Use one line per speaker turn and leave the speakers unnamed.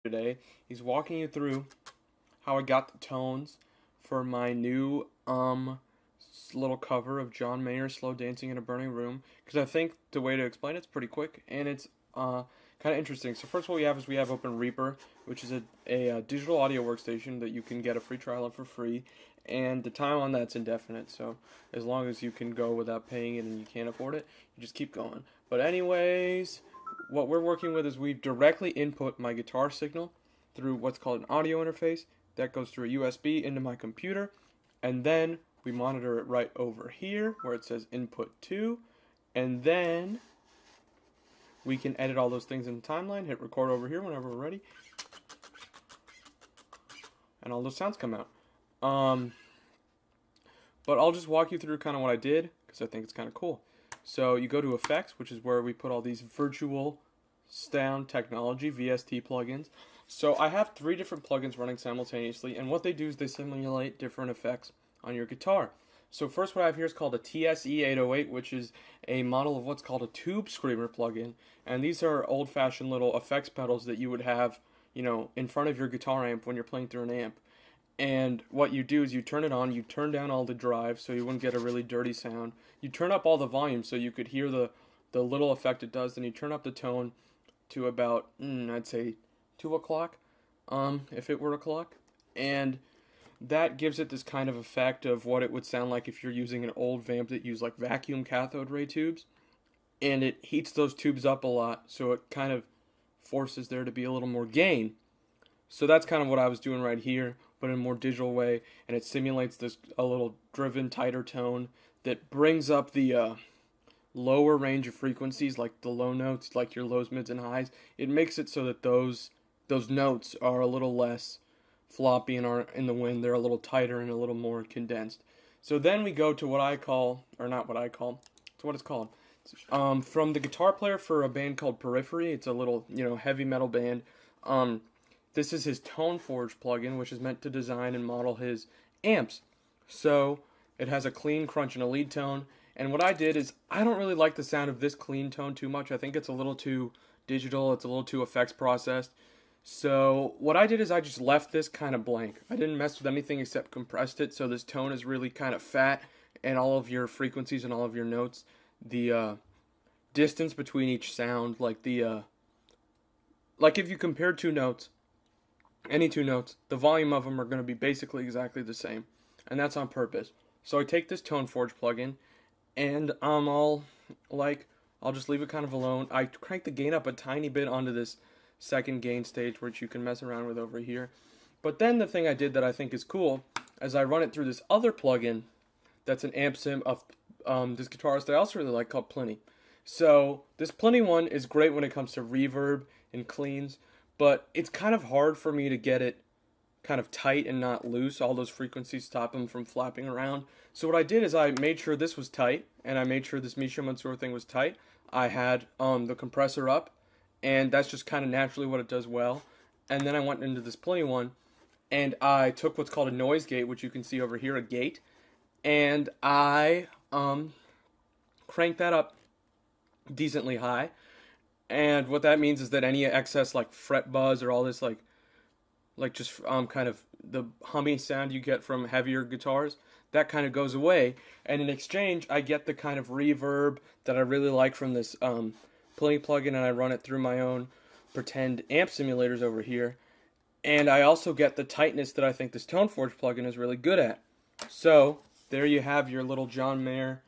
today. He's walking you through how I got the tones for my new little cover of John Mayer's Slow Dancing in a Burning Room, because I think the way to explain it's pretty quick and it's kind of interesting. So first what we have open Reaper, which is a digital audio workstation that you can get a free trial of for free, and the time on that's indefinite, so as long as you can go without paying it and you can't afford it, you just keep going. But anyways, what we're working with is we directly input my guitar signal through what's called an audio interface that goes through a USB into my computer, and then we monitor it right over here where it says input 2, and then we can edit all those things in the timeline, hit record over here whenever we're ready, and all those sounds come out. But I'll just walk you through kind of what I did because I think it's kind of cool. So you go to Effects, which is where we put all these virtual sound technology, VST plugins. So I have 3 different plugins running simultaneously, and what they do is they simulate different effects on your guitar. So first what I have here is called a TSE-808, which is a model of what's called a Tube Screamer plugin. And these are old-fashioned little effects pedals that you would have, in front of your guitar amp when you're playing through an amp. And what you do is you turn it on, you turn down all the drives so you wouldn't get a really dirty sound. You turn up all the volume so you could hear the little effect it does, then you turn up the tone to about, I'd say 2 o'clock, if it were a clock. And that gives it this kind of effect of what it would sound like if you're using an old vamp that used like vacuum cathode ray tubes. And it heats those tubes up a lot, so it kind of forces there to be a little more gain. So that's kind of what I was doing right here, but in a more digital way, and it simulates a little driven, tighter tone that brings up the lower range of frequencies, like the low notes, like your lows, mids, and highs. It makes it so that those notes are a little less floppy and are in the wind. They're a little tighter and a little more condensed. So then we go to what I call, or not what I call, it's what it's called. From the guitar player for a band called Periphery. It's a little, heavy metal band. This is his ToneForge plugin, which is meant to design and model his amps. So it has a clean crunch and a lead tone. And what I did is, I don't really like the sound of this clean tone too much. I think it's a little too digital. It's a little too effects processed. So what I did is I just left this kind of blank. I didn't mess with anything except compressed it. So this tone is really kind of fat, and all of your frequencies and all of your notes, the distance between each sound, like if you compare 2 notes, any 2 notes, the volume of them are going to be basically exactly the same, and that's on purpose. So I take this ToneForge plugin, and I'll just leave it kind of alone. I crank the gain up a tiny bit onto this second gain stage, which you can mess around with over here. But then the thing I did that I think is cool, is I run it through this other plugin that's an amp sim of this guitarist I also really like called Pliny. So this Pliny one is great when it comes to reverb and cleans, but it's kind of hard for me to get it kind of tight and not loose. All those frequencies stop them from flapping around. So what I did is I made sure this was tight, and I made sure this Misha Mansour thing was tight. I had the compressor up, and that's just kind of naturally what it does well. And then I went into this Pliny one, and I took what's called a noise gate, which you can see over here, a gate, and I cranked that up decently high. And what that means is that any excess like fret buzz or all this like just kind of the humming sound you get from heavier guitars, that kind of goes away. And in exchange, I get the kind of reverb that I really like from this Pliny plugin, and I run it through my own pretend amp simulators over here. And I also get the tightness that I think this ToneForge plugin is really good at. So there you have your little John Mayer